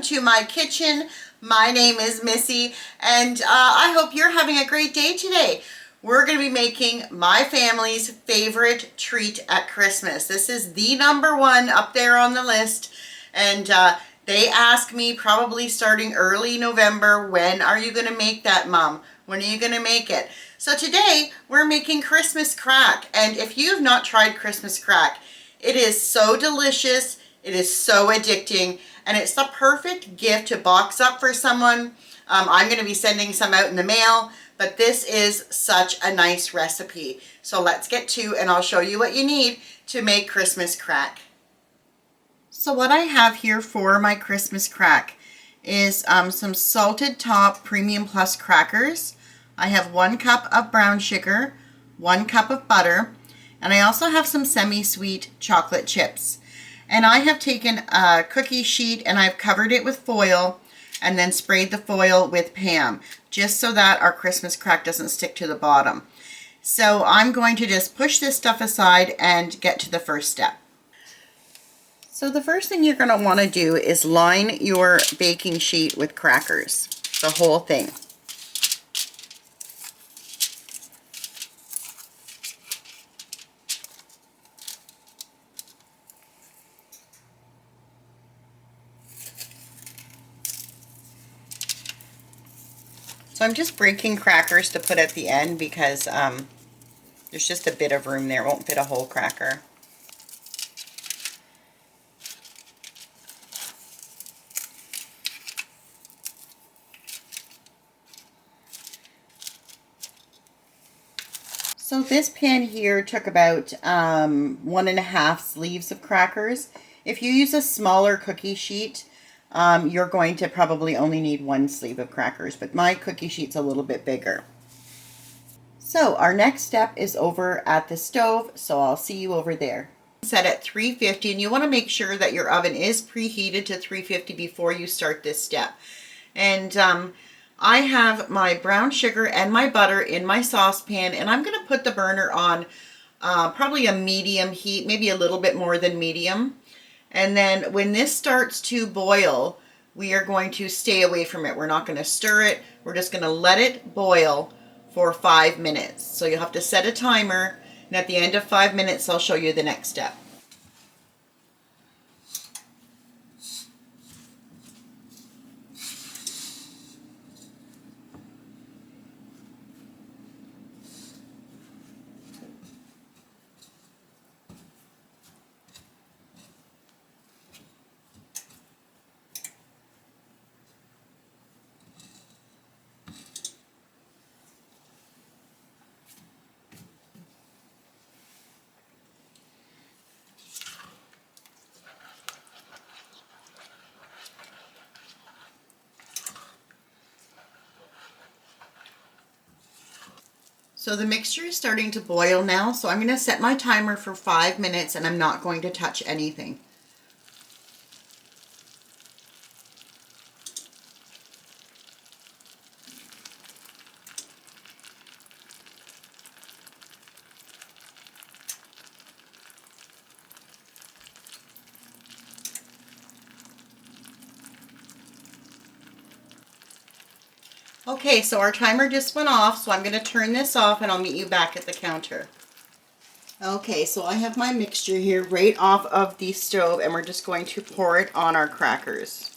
to my kitchen. My name is Missy, and I hope you're having a great day today. We're going to be making my family's favorite treat at Christmas. This is the number one up there on the list, and they ask me probably starting early November, when are you going to make that, Mom? When are you going to make it? So today we're making Christmas crack, and if you've not tried Christmas crack, it is so delicious, it is so addicting, and it's the perfect gift to box up for someone. I'm going to be sending some out in the mail, but this is such a nice recipe. So let's get to, and I'll show you what you need to make Christmas crack. So what I have here for my Christmas crack is some salted top premium plus crackers. I have 1 cup of brown sugar, 1 cup of butter, and I also have some semi-sweet chocolate chips. And I have taken a cookie sheet and I've covered it with foil and then sprayed the foil with Pam, just so that our Christmas crack doesn't stick to the bottom. So I'm going to just push this stuff aside and get to the first step. So the first thing you're going to want to do is line your baking sheet with crackers, the whole thing. So I'm just breaking crackers to put at the end because there's just a bit of room there. It won't fit a whole cracker. So this pan here took about 1.5 sleeves of crackers. If you use a smaller cookie sheet, you're going to probably only need 1 sleeve of crackers, but my cookie sheet's a little bit bigger. So our next step is over at the stove, so I'll see you over there. Set at 350, and you want to make sure that your oven is preheated to 350 before you start this step. And I have my brown sugar and my butter in my saucepan, and I'm going to put the burner on probably a medium heat, maybe a little bit more than medium. And then when this starts to boil, we are going to stay away from it. We're not going to stir it. We're just going to let it boil for 5 minutes. So you'll have to set a timer, and at the end of 5 minutes, I'll show you the next step. So the mixture is starting to boil now, so I'm going to set my timer for 5 minutes, and I'm not going to touch anything. Okay, so our timer just went off, so I'm going to turn this off and I'll meet you back at the counter. Okay, so I have my mixture here right off of the stove, and we're just going to pour it on our crackers.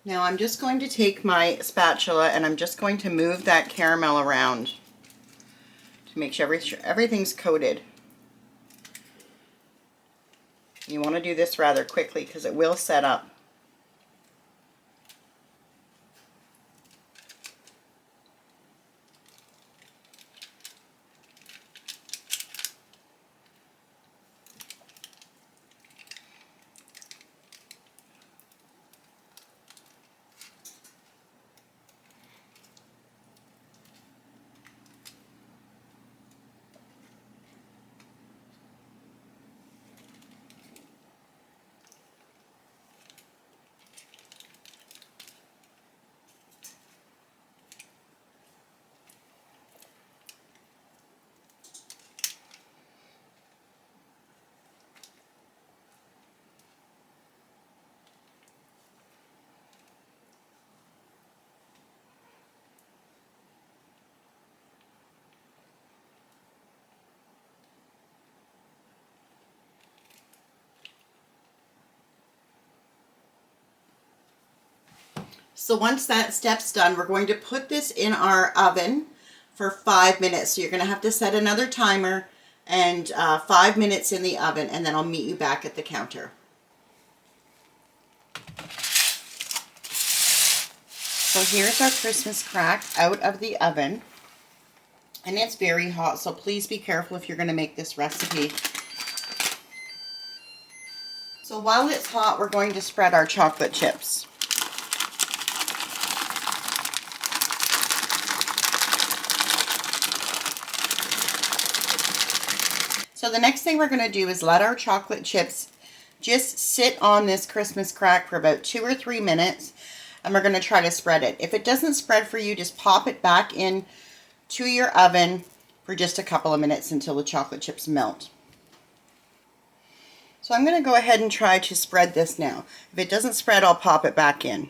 Now I'm just going to take my spatula and I'm just going to move that caramel around to make sure everything's coated. You want to do this rather quickly because it will set up. So once that step's done, we're going to put this in our oven for 5 minutes. So you're going to have to set another timer and 5 minutes in the oven, and then I'll meet you back at the counter. So here's our Christmas crack out of the oven, and it's very hot, so please be careful if you're going to make this recipe. So while it's hot, we're going to spread our chocolate chips. So the next thing we're going to do is let our chocolate chips just sit on this Christmas crack for about 2 or 3 minutes, and we're going to try to spread it. If it doesn't spread for you, just pop it back in to your oven for just a couple of minutes until the chocolate chips melt. So I'm going to go ahead and try to spread this now. If it doesn't spread, I'll pop it back in.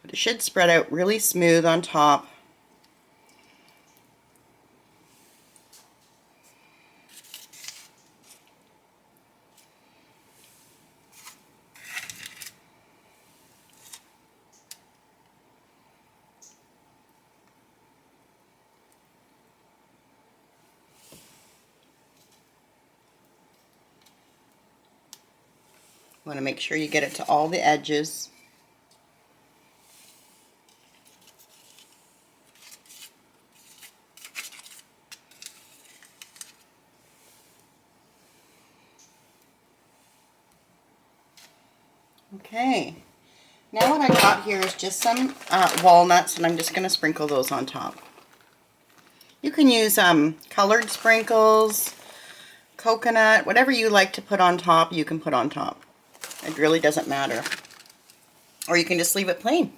But it should spread out really smooth on top. You want to make sure you get it to all the edges. Okay, now what I got here is just some walnuts, and I'm just going to sprinkle those on top. You can use colored sprinkles, coconut, whatever you like to put on top, you can put on top. It really doesn't matter. Or you can just leave it plain.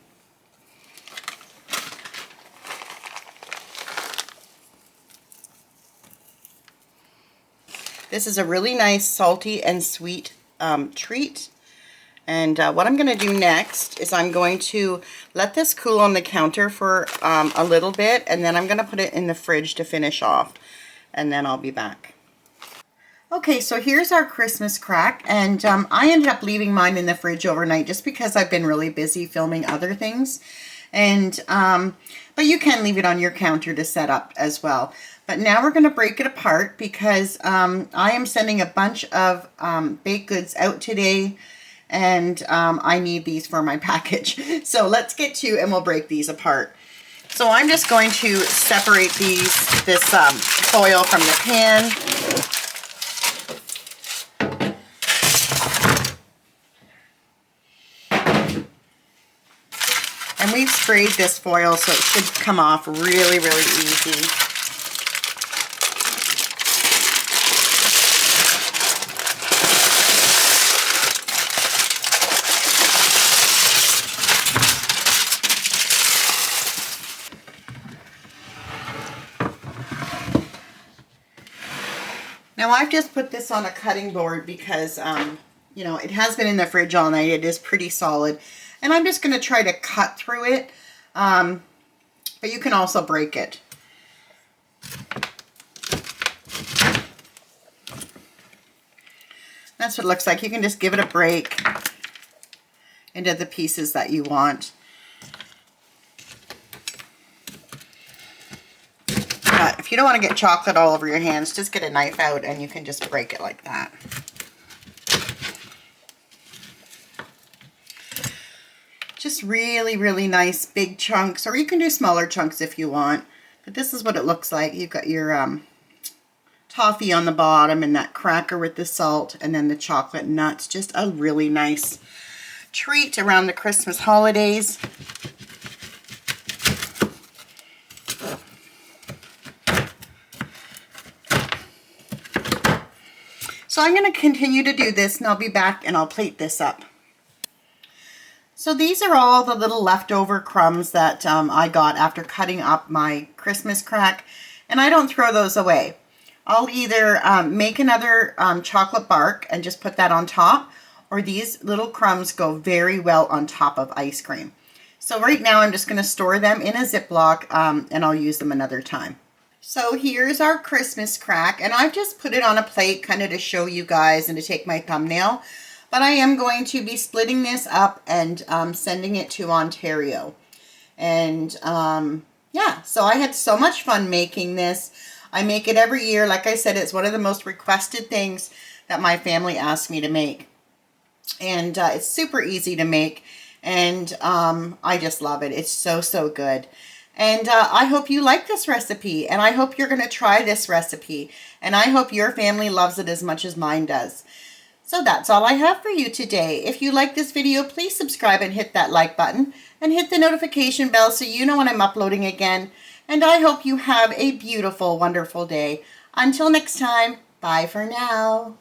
This is a really nice salty and sweet treat. And what I'm going to do next is I'm going to let this cool on the counter for a little bit, and then I'm going to put it in the fridge to finish off, and then I'll be back. Okay, so here's our Christmas crack, and I ended up leaving mine in the fridge overnight just because I've been really busy filming other things. And but you can leave it on your counter to set up as well. But now we're going to break it apart because I am sending a bunch of baked goods out today, and I need these for my package. So let's get to, and we'll break these apart. So I'm just going to separate this foil from the pan. And we've sprayed this foil, so it should come off really, really easy. Now I've just put this on a cutting board because, you know, it has been in the fridge all night. It is pretty solid. And I'm just going to try to cut through it, but you can also break it. That's what it looks like. You can just give it a break into the pieces that you want. But if you don't want to get chocolate all over your hands, just get a knife out and you can just break it like that. Just really, really nice big chunks, or you can do smaller chunks if you want. But this is what it looks like. You've got your toffee on the bottom and that cracker with the salt and then the chocolate nuts. Just a really nice treat around the Christmas holidays. So I'm going to continue to do this, and I'll be back and I'll plate this up. So these are all the little leftover crumbs that I got after cutting up my Christmas crack, and I don't throw those away. I'll either make another chocolate bark and just put that on top, or these little crumbs go very well on top of ice cream. So right now I'm just going to store them in a Ziploc, and I'll use them another time. So here's our Christmas crack, and I've just put it on a plate kind of to show you guys and to take my thumbnail. but I am going to be splitting this up and sending it to Ontario. And yeah, so I had so much fun making this. I make it every year. Like I said, it's one of the most requested things that my family asked me to make. And it's super easy to make, and I just love it. It's so, so good. And I hope you like this recipe, and I hope you're going to try this recipe, and I hope your family loves it as much as mine does. So that's all I have for you today. If you like this video, please subscribe and hit that like button, and hit the notification bell so you know when I'm uploading again. And I hope you have a beautiful, wonderful day. Until next time, bye for now.